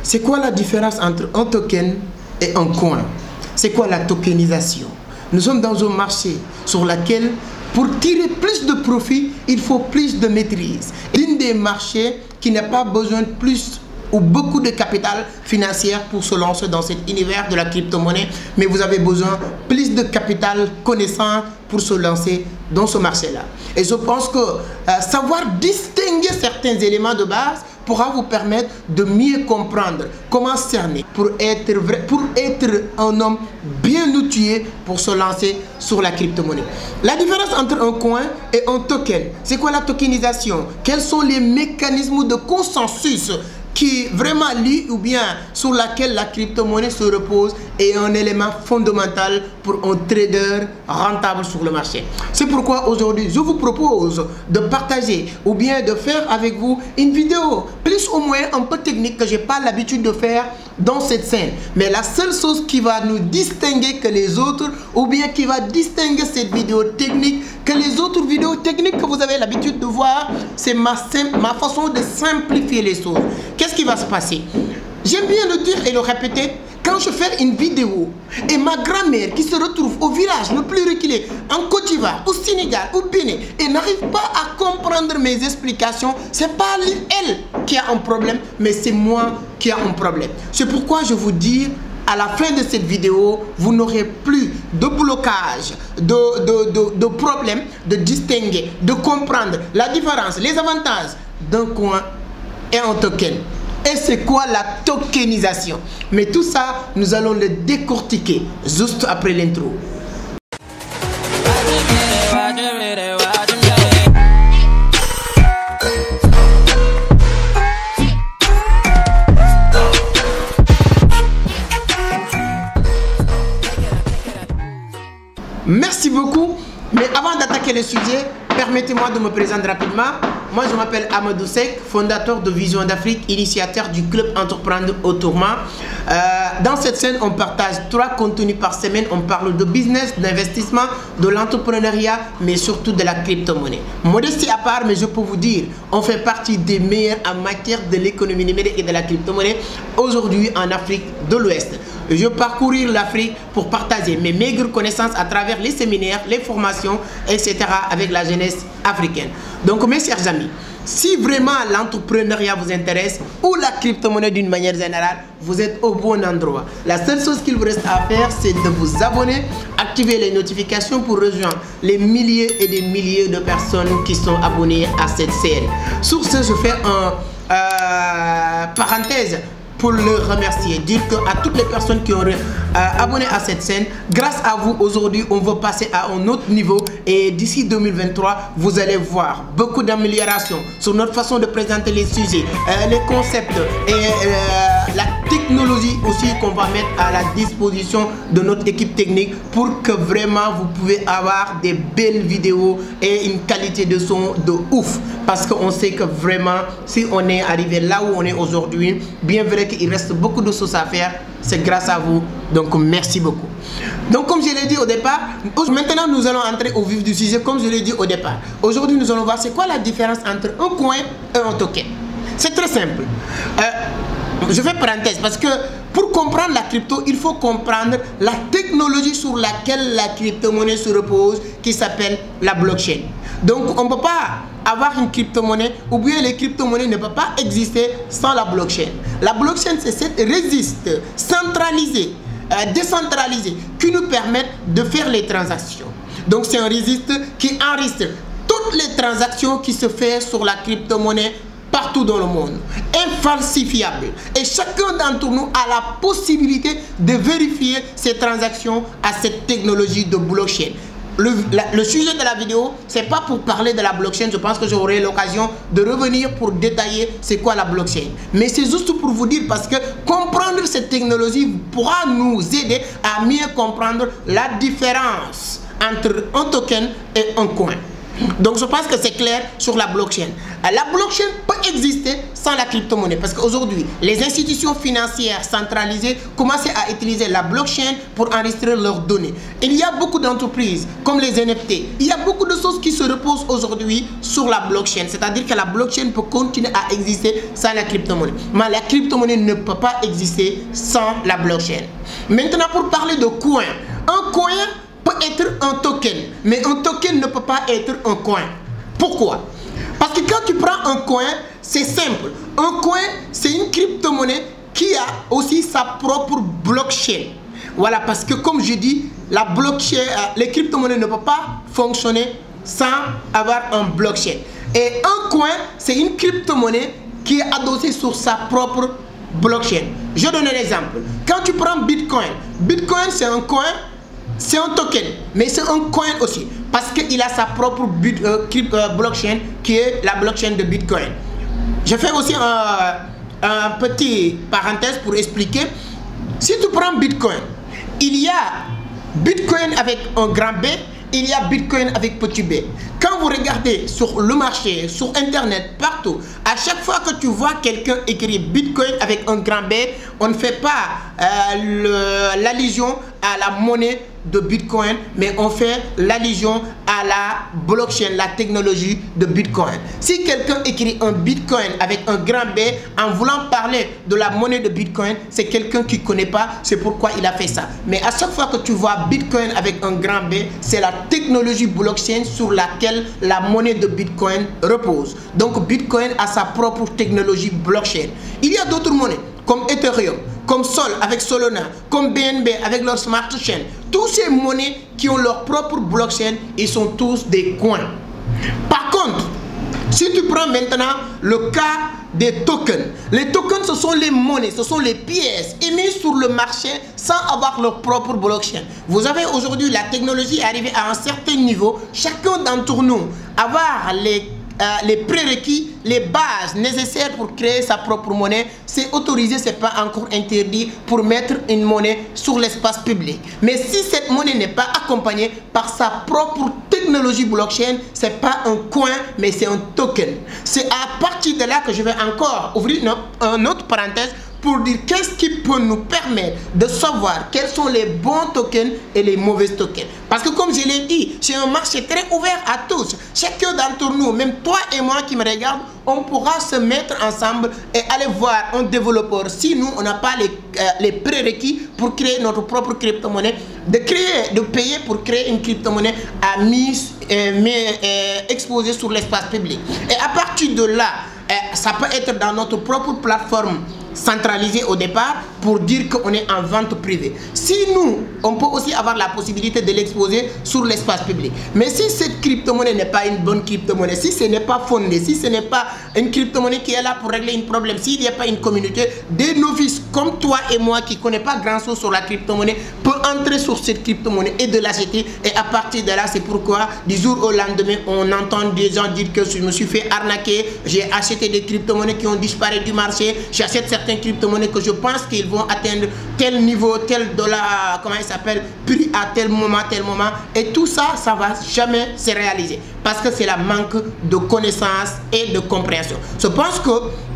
C'est quoi la différence entre un token et un coin? C'est quoi la tokenisation? Nous sommes dans un marché sur lequel, pour tirer plus de profit, il faut plus de maîtrise. L'un des marchés qui n'a pas besoin de plus ou beaucoup de capital financier pour se lancer dans cet univers de la crypto-monnaie, mais vous avez besoin plus de capital connaissant pour se lancer dans ce marché-là. Et je pense que savoir distinguer certains éléments de base pourra vous permettre de mieux comprendre comment cerner pour être un homme bien outillé pour se lancer sur la crypto-monnaie. La différence entre un coin et un token, c'est quoi la tokenisation? Quels sont les mécanismes de consensus qui vraiment lie ou bien sur laquelle la crypto-monnaie se repose est un élément fondamental pour un trader rentable sur le marché. C'est pourquoi aujourd'hui je vous propose de partager ou bien de faire avec vous une vidéo plus ou moins un peu technique que je n'ai pas l'habitude de faire dans cette scène. Mais la seule chose qui va nous distinguer que les autres, ou bien qui va distinguer cette vidéo technique que les autres vidéos techniques que vous avez l'habitude de voir, c'est ma façon de simplifier les choses. Qu'est-ce qui va se passer? J'aime bien le dire et le répéter. Quand je fais une vidéo et ma grand-mère qui se retrouve au village le plus reculé, en Côte d'Ivoire, au Sénégal, au Bénin, et n'arrive pas à comprendre mes explications, c'est pas elle qui a un problème, mais c'est moi qui a un problème. C'est pourquoi je vous dis, à la fin de cette vidéo, vous n'aurez plus de blocage, de problème, de distinguer, de comprendre la différence, les avantages d'un coin et un token. Et c'est quoi la tokenisation? Mais tout ça, nous allons le décortiquer juste après l'intro. Merci beaucoup. Mais avant d'attaquer le sujet, permettez-moi de me présenter rapidement. Moi, je m'appelle Amadou Seck, fondateur de Vision d'Afrique, initiateur du club Entreprendre au Tourment. Dans cette scène, on partage 3 contenus par semaine. On parle de business, d'investissement, de l'entrepreneuriat, mais surtout de la crypto-monnaie. Modestie à part, mais je peux vous dire, on fait partie des meilleurs en matière de l'économie numérique et de la crypto-monnaie aujourd'hui en Afrique de l'Ouest. Je parcours l'Afrique pour partager mes maigres connaissances à travers les séminaires, les formations, etc. avec la jeunesse africaine. Donc mes chers amis, si vraiment l'entrepreneuriat vous intéresse ou la crypto-monnaie d'une manière générale, vous êtes au bon endroit. La seule chose qu'il vous reste à faire, c'est de vous abonner, activer les notifications pour rejoindre les milliers et des milliers de personnes qui sont abonnées à cette série. Sur ce, je fais une parenthèse pour le remercier, dire que à toutes les personnes qui ont abonné à cette chaîne, grâce à vous aujourd'hui on va passer à un autre niveau et d'ici 2023 vous allez voir beaucoup d'améliorations sur notre façon de présenter les sujets, les concepts et la technologie aussi qu'on va mettre à la disposition de notre équipe technique pour que vraiment vous pouvez avoir des belles vidéos et une qualité de son de ouf, parce qu'on sait que vraiment si on est arrivé là où on est aujourd'hui, bien vrai qu'il reste beaucoup de choses à faire, c'est grâce à vous. Donc merci beaucoup. Donc comme je l'ai dit au départ, maintenant nous allons entrer au vif du sujet. Comme je l'ai dit au départ, aujourd'hui nous allons voir c'est quoi la différence entre un coin et un token. C'est très simple. Je fais parenthèse parce que pour comprendre la crypto, il faut comprendre la technologie sur laquelle la crypto-monnaie se repose, qui s'appelle la blockchain. Donc on ne peut pas avoir une crypto-monnaie, ou bien les crypto-monnaies ne peuvent pas exister sans la blockchain. La blockchain, c'est cette registre centralisé, décentralisé, qui nous permet de faire les transactions. Donc c'est un registre qui enregistre toutes les transactions qui se font sur la crypto-monnaie partout dans le monde, infalsifiable. Et chacun d'entre nous a la possibilité de vérifier ces transactions à cette technologie de blockchain. Le sujet de la vidéo, c'est pas pour parler de la blockchain. Je pense que j'aurai l'occasion de revenir pour détailler c'est quoi la blockchain. Mais c'est juste pour vous dire, parce que comprendre cette technologie pourra nous aider à mieux comprendre la différence entre un token et un coin. Donc je pense que c'est clair sur la blockchain. La blockchain peut exister sans la crypto-monnaie, parce qu'aujourd'hui, les institutions financières centralisées commencent à utiliser la blockchain pour enregistrer leurs données. Il y a beaucoup d'entreprises comme les NFT. Il y a beaucoup de choses chose qui se repose aujourd'hui sur la blockchain. C'est-à-dire que la blockchain peut continuer à exister sans la crypto-monnaie. Mais la crypto-monnaie ne peut pas exister sans la blockchain. Maintenant, pour parler de coin, un coin peut être un token, mais un token ne peut pas être un coin. Pourquoi? Parce que quand tu prends un coin, c'est simple. Un coin, c'est une crypto-monnaie qui a aussi sa propre blockchain. Voilà, parce que comme je dis, la blockchain, les crypto-monnaies ne peuvent pas fonctionner sans avoir un blockchain. Et un coin, c'est une crypto-monnaie qui est adossée sur sa propre blockchain. Je donne un exemple. Quand tu prends Bitcoin, Bitcoin c'est un coin, c'est un token, mais c'est un coin aussi, parce qu'il a sa propre blockchain qui est la blockchain de Bitcoin. Je fais aussi un petit parenthèse pour expliquer. Si tu prends Bitcoin, il y a Bitcoin avec un grand B, il y a Bitcoin avec petit b. Quand vous regardez sur le marché, sur Internet, partout, à chaque fois que tu vois quelqu'un écrire Bitcoin avec un grand B, on ne fait pas l'allusion à la monnaie de Bitcoin, mais on fait l'allusion à la blockchain, la technologie de Bitcoin. Si quelqu'un écrit un Bitcoin avec un grand B en voulant parler de la monnaie de Bitcoin, c'est quelqu'un qui ne connaît pas, c'est pourquoi il a fait ça. Mais à chaque fois que tu vois Bitcoin avec un grand B, c'est la technologie blockchain sur laquelle la monnaie de Bitcoin repose. Donc Bitcoin a sa propre technologie blockchain. Il y a d'autres monnaies comme Ethereum, comme Sol avec Solana, comme BNB avec leur smart chain. Tous ces monnaies qui ont leur propre blockchain, ils sont tous des coins. Par contre, si tu prends maintenant le cas des tokens, les tokens ce sont les monnaies, ce sont les pièces émises sur le marché sans avoir leur propre blockchain. Vous avez aujourd'hui la technologie arrivée à un certain niveau, chacun d'entre nous avoir les prérequis, les bases nécessaires pour créer sa propre monnaie, c'est autorisé, c'est pas encore interdit pour mettre une monnaie sur l'espace public. Mais si cette monnaie n'est pas accompagnée par sa propre technologie blockchain, c'est pas un coin, mais c'est un token. C'est à partir de là que je vais encore ouvrir une autre parenthèse pour dire qu'est-ce qui peut nous permettre de savoir quels sont les bons tokens et les mauvais tokens. Parce que comme je l'ai dit, c'est un marché très ouvert à tous. Chacun d'entre nous, même toi et moi qui me regardent, on pourra se mettre ensemble et aller voir un développeur. Si nous, on n'a pas les prérequis pour créer notre propre crypto-monnaie, de payer pour créer une crypto-monnaie exposée sur l'espace public. Et à partir de là, ça peut être dans notre propre plateforme centralisé au départ pour dire qu'on est en vente privée. Si nous, on peut aussi avoir la possibilité de l'exposer sur l'espace public. Mais si cette crypto-monnaie n'est pas une bonne crypto-monnaie, si ce n'est pas fondé, si ce n'est pas une crypto-monnaie qui est là pour régler un problème, s'il n'y a pas une communauté, des novices comme toi et moi qui ne connaissent pas grand-chose sur la crypto-monnaie peuvent entrer sur cette crypto-monnaie et de l'acheter. Et à partir de là, c'est pourquoi du jour au lendemain, on entend des gens dire que je me suis fait arnaquer, j'ai acheté des crypto-monnaies qui ont disparu du marché, j'achète certaines crypto-monnaies que je pense qu'ils vont atteindre tel niveau, tel dollar, comment il s'appelle, prix à tel moment, et tout ça, ça va jamais se réaliser parce que c'est la manque de connaissances et de compréhension. Je pense que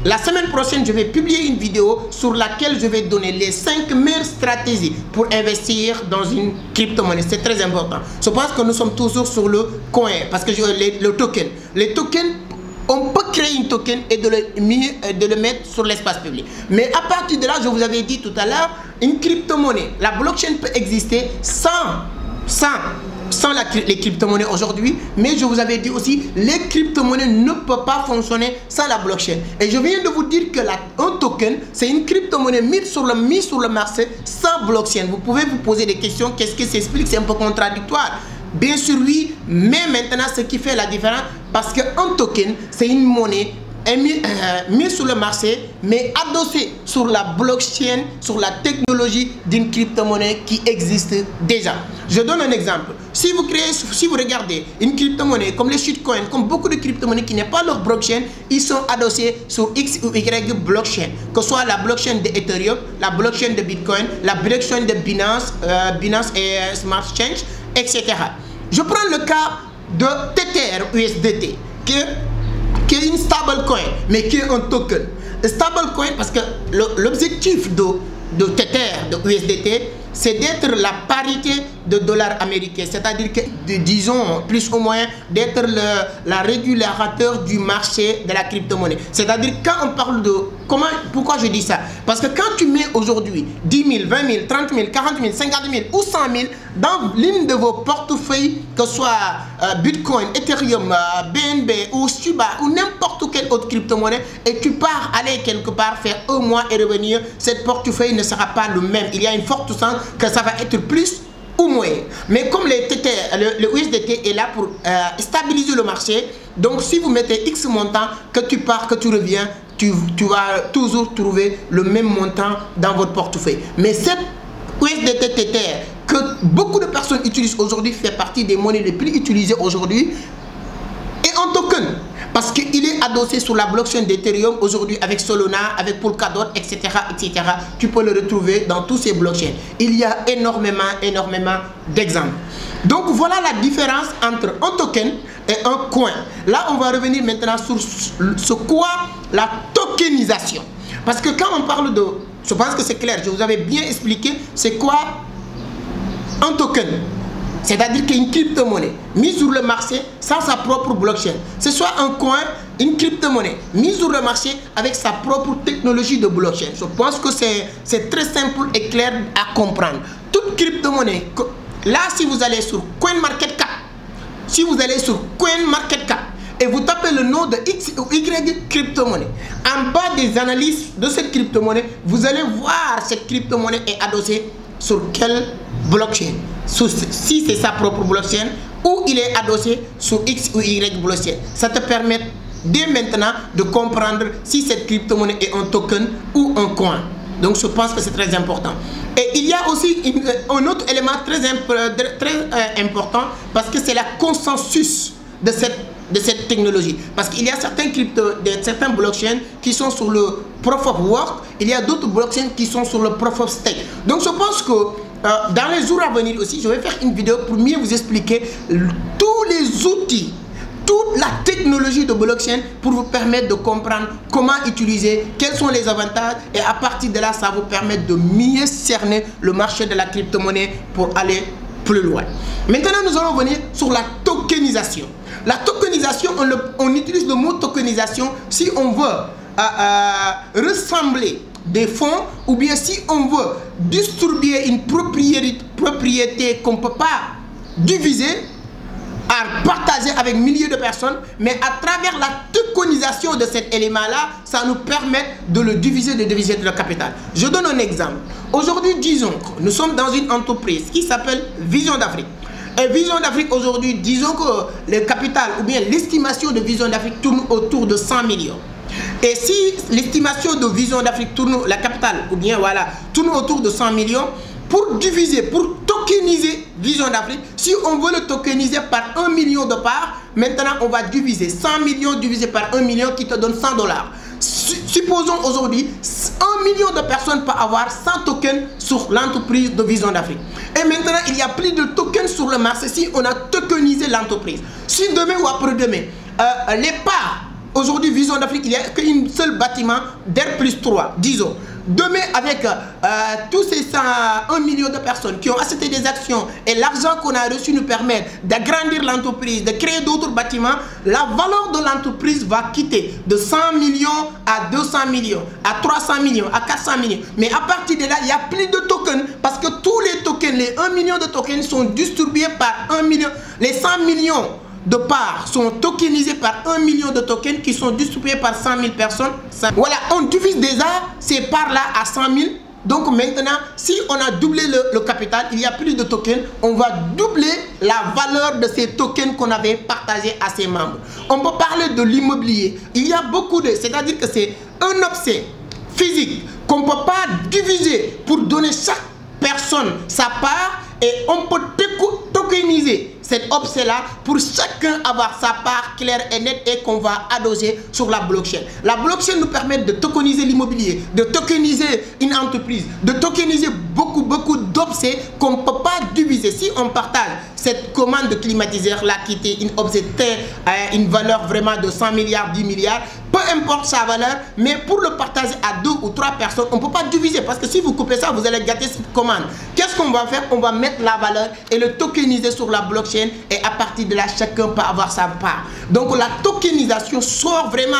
la semaine prochaine, je vais publier une vidéo sur laquelle je vais donner les 5 meilleures stratégies pour investir dans une crypto-monnaie. C'est très important. Je pense que nous sommes toujours sur le coin parce que le token. Les tokens, on peut créer un token et de le mettre sur l'espace public. Mais à partir de là, je vous avais dit tout à l'heure, une crypto-monnaie, la blockchain peut exister sans les crypto-monnaies aujourd'hui, mais je vous avais dit aussi, les crypto-monnaies ne peuvent pas fonctionner sans la blockchain. Et je viens de vous dire que un token, c'est une crypto-monnaie mise sur le marché sans blockchain. Vous pouvez vous poser des questions, qu'est-ce qui s'explique? C'est un peu contradictoire. Bien sûr, oui, mais maintenant, ce qui fait la différence, parce qu'un token, c'est une monnaie mise sur le marché, mais adossée sur la blockchain, sur la technologie d'une crypto-monnaie qui existe déjà. Je donne un exemple. Si vous regardez une crypto-monnaie comme les shitcoins, comme beaucoup de crypto-monnaies qui n'est pas leur blockchain, ils sont adossés sur X ou Y blockchain, que ce soit la blockchain de Ethereum, la blockchain de Bitcoin, la blockchain de Binance, Binance et Smart Change, etc. Je prends le cas de Tether USDT, qui est une stablecoin, mais qui est un token. Stablecoin, parce que l'objectif de Tether, de USDT, c'est d'être la parité de dollar américain, c'est-à-dire que, disons, plus ou moins, d'être la régulateur du marché de la crypto-monnaie. C'est-à-dire, quand on parle de... Pourquoi je dis ça? Parce que quand tu mets aujourd'hui 10 000, 20 000, 30 000, 40 000, 50 000 ou 100 000 dans l'une de vos portefeuilles, que ce soit Bitcoin, Ethereum, BNB ou Shiba ou n'importe quelle autre crypto-monnaie, et tu pars aller quelque part faire un mois et revenir, cette portefeuille ne sera pas le même. Il y a une forte chance que ça va être plus ou moins. Mais comme le USDT est là pour stabiliser le marché, donc si vous mettez X montant, que tu pars, que tu reviens, tu vas toujours trouver le même montant dans votre portefeuille. Mais cette USDT Tether que beaucoup de personnes utilisent aujourd'hui fait partie des monnaies les plus utilisées aujourd'hui et en token. Parce qu'il est adossé sur la blockchain d'Ethereum aujourd'hui avec Solana, avec Polkadot, etc., etc. Tu peux le retrouver dans tous ces blockchains. Il y a énormément d'exemples. Donc voilà la différence entre un token et un coin. Là, on va revenir maintenant sur ce quoi la tokenisation. Parce que quand on parle de... Je pense que c'est clair, je vous avais bien expliqué c'est quoi un token. C'est-à-dire qu'une crypto-monnaie mise sur le marché sans sa propre blockchain. Ce soit un coin, une crypto-monnaie mise sur le marché avec sa propre technologie de blockchain. Je pense que c'est très simple et clair à comprendre. Toute crypto-monnaie, là si vous allez sur CoinMarketCap, et vous tapez le nom de X ou Y crypto-monnaie, en bas des analyses de cette crypto-monnaie, vous allez voir cette crypto-monnaie est adossée sur quelle blockchain. Si c'est sa propre blockchain ou il est adossé sur X ou Y blockchain. Ça te permet dès maintenant de comprendre si cette crypto-monnaie est un token ou un coin. Donc je pense que c'est très important. Et il y a aussi un autre élément très important parce que c'est la consensus de cette technologie. Parce qu'il y a certains blockchains qui sont sur le Proof of Work, il y a d'autres blockchains qui sont sur le Proof of Stake. Donc je pense que dans les jours à venir aussi, je vais faire une vidéo pour mieux vous expliquer tous les outils, toute la technologie de blockchain pour vous permettre de comprendre comment utiliser, quels sont les avantages et à partir de là, ça vous permet de mieux cerner le marché de la crypto-monnaie pour aller plus loin. Maintenant, nous allons venir sur la tokenisation. La tokenisation, on utilise le mot tokenisation si on veut ressembler des fonds ou bien si on veut distribuer une propriété qu'on ne peut pas diviser, à partager avec milliers de personnes, mais à travers la tokenisation de cet élément-là, ça nous permet de le diviser, de diviser le capital. Je donne un exemple. Aujourd'hui, disons que nous sommes dans une entreprise qui s'appelle Vision d'Afrique. Et Vision d'Afrique aujourd'hui, disons que le capital ou bien l'estimation de Vision d'Afrique tourne autour de 100 millions. Et si l'estimation de Vision d'Afrique tourne, la capitale, ou bien voilà, tourne autour de 100 millions, pour diviser, pour tokeniser Vision d'Afrique, si on veut le tokeniser par 1 million de parts, maintenant on va diviser 100 millions divisé par 1 million qui te donne $100. Supposons aujourd'hui 1 million de personnes peuvent avoir 100 tokens sur l'entreprise de Vision d'Afrique. Et maintenant il y a plus de tokens sur le marché si on a tokenisé l'entreprise. Si demain ou après-demain, les parts, aujourd'hui Vision d'Afrique, il n'y a qu'un seul bâtiment d'R+3, disons. Demain, avec tous ces 1 million de personnes qui ont acheté des actions et l'argent qu'on a reçu nous permet d'agrandir l'entreprise, de créer d'autres bâtiments, la valeur de l'entreprise va quitter de 100 millions à 200 millions, à 300 millions, à 400 millions. Mais à partir de là, il n'y a plus de tokens parce que tous les tokens, les 1 million de tokens sont distribués par 1 million. Les 100 millions de parts sont tokenisés par 1 million de tokens qui sont distribués par 100 000 personnes. Voilà, on divise déjà ces parts-là à 100 000. Donc maintenant, si on a doublé le capital, il n'y a plus de tokens, on va doubler la valeur de ces tokens qu'on avait partagés à ses membres. On peut parler de l'immobilier. Il y a beaucoup de... C'est-à-dire que c'est un objet physique qu'on ne peut pas diviser pour donner chaque personne sa part et on peut tokeniser cet objet-là pour chacun avoir sa part claire et nette et qu'on va adosser sur la blockchain. La blockchain nous permet de tokeniser l'immobilier, de tokeniser une entreprise, de tokeniser beaucoup d'objets qu'on ne peut pas diviser diviser. Si on partage cette commande de climatiseur là qui était une valeur vraiment de 100 milliards, 10 milliards, peu importe sa valeur, mais pour le partager à 2 ou 3 personnes, on ne peut pas diviser parce que si vous coupez ça, vous allez gâter cette commande. Qu'est-ce qu'on va faire? On va mettre la valeur et le tokeniser sur la blockchain et à partir de là, chacun peut avoir sa part. Donc la tokenisation sort vraiment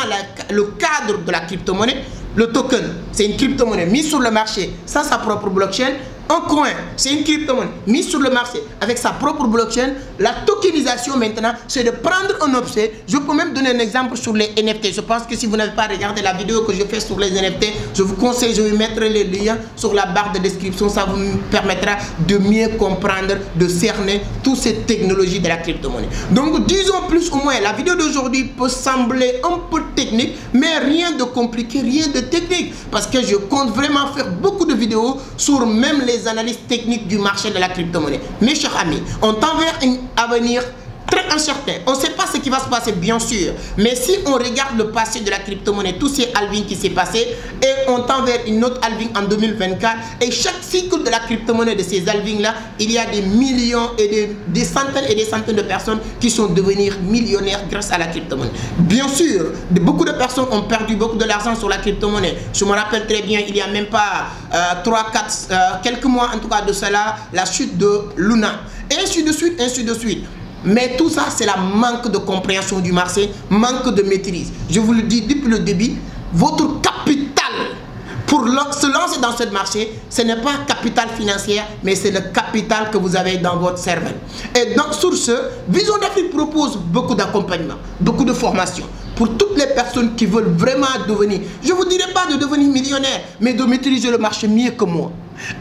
le cadre de la crypto-monnaie. Le token, c'est une crypto-monnaie mise sur le marché sans sa propre blockchain. Un coin, c'est une crypto-monnaie mise sur le marché avec sa propre blockchain. La tokenisation maintenant, c'est de prendre un objet. Je peux même donner un exemple sur les NFT. Je pense que si vous n'avez pas regardé la vidéo que je fais sur les NFT, je vous conseille, je vais mettre les liens sur la barre de description. Ça vous permettra de mieux comprendre, de cerner toutes ces technologies de la crypto-monnaie. Donc, disons plus ou moins, la vidéo d'aujourd'hui peut sembler un peu technique, mais rien de compliqué, rien de technique. Parce que je compte vraiment faire beaucoup de vidéos sur même les analyses techniques du marché de la crypto-monnaie. Mes chers amis, on tend vers un avenir très incertain. On ne sait pas ce qui va se passer, bien sûr. Mais si on regarde le passé de la crypto-monnaie, tous ces halvings qui s'est passé, et on tend vers une autre halving en 2024, et chaque cycle de la crypto-monnaie de ces halvings-là, il y a des millions et des centaines et des centaines de personnes qui sont devenues millionnaires grâce à la crypto-monnaie. Bien sûr, beaucoup de personnes ont perdu beaucoup de l'argent sur la crypto-monnaie. Je me rappelle très bien, il n'y a même pas quelques mois en tout cas de cela, la chute de Luna. Et ainsi de suite, ainsi de suite. Mais tout ça, c'est la manque de compréhension du marché, manque de maîtrise. Je vous le dis depuis le début, votre capital pour se lancer dans ce marché, ce n'est pas capital financier, mais c'est le capital que vous avez dans votre cerveau. Et donc, sur ce, Vision d'Afrique propose beaucoup d'accompagnement, beaucoup de formation pour toutes les personnes qui veulent vraiment devenir, je ne vous dirai pas de devenir millionnaire, mais de maîtriser le marché mieux que moi.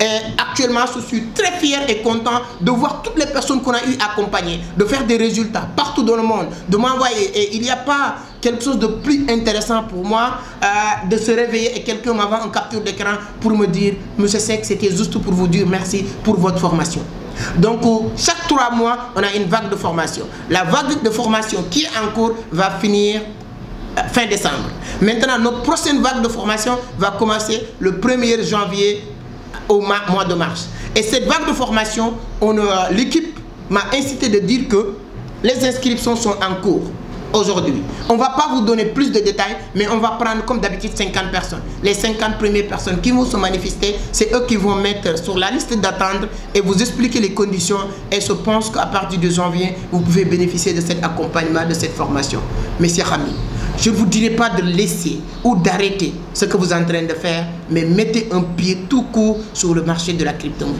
Et actuellement, je suis très fier et content de voir toutes les personnes qu'on a eu accompagnées, de faire des résultats partout dans le monde, de m'envoyer. Et il n'y a pas quelque chose de plus intéressant pour moi de se réveiller et quelqu'un m'envoie en capture d'écran pour me dire, Monsieur Seck, c'était juste pour vous dire merci pour votre formation. Donc, chaque 3 mois, on a une vague de formation. La vague de formation qui est en cours va finir fin décembre. Maintenant, notre prochaine vague de formation va commencer le 1er janvier au mois de mars. Et cette vague de formation, l'équipe m'a incité de dire que les inscriptions sont en cours aujourd'hui. On ne va pas vous donner plus de détails, mais on va prendre comme d'habitude 50 personnes. Les 50 premières personnes qui vont se manifester, c'est eux qui vont mettre sur la liste d'attente et vous expliquer les conditions. Et je pense qu'à partir de janvier, vous pouvez bénéficier de cet accompagnement, de cette formation. Mes chers amis, je ne vous dirai pas de laisser ou d'arrêter ce que vous êtes en train de faire, mais mettez un pied tout court sur le marché de la crypto-monnaie.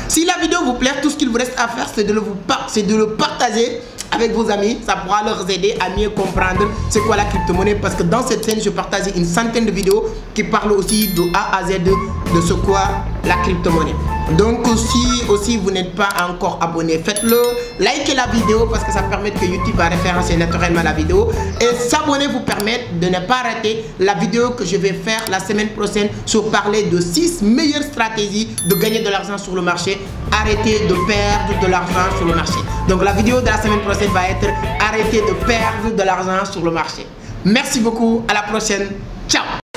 Si la vidéo vous plaît, tout ce qu'il vous reste à faire, c'est de le partager avec vos amis. Ça pourra leur aider à mieux comprendre c'est quoi la crypto-monnaie, parce que dans cette chaîne, je partage une centaine de vidéos qui parlent aussi de A à Z de ce qu'est la crypto-monnaie. Donc si aussi vous n'êtes pas encore abonné, faites-le, likez la vidéo parce que ça permet que YouTube va référencer naturellement la vidéo, et s'abonner vous permet de ne pas rater la vidéo que je vais faire la semaine prochaine sur parler de 6 meilleures stratégies de gagner de l'argent sur le marché. Arrêtez de perdre de l'argent sur le marché. Donc la vidéo de la semaine prochaine va être arrêtez de perdre de l'argent sur le marché. Merci beaucoup, à la prochaine, ciao.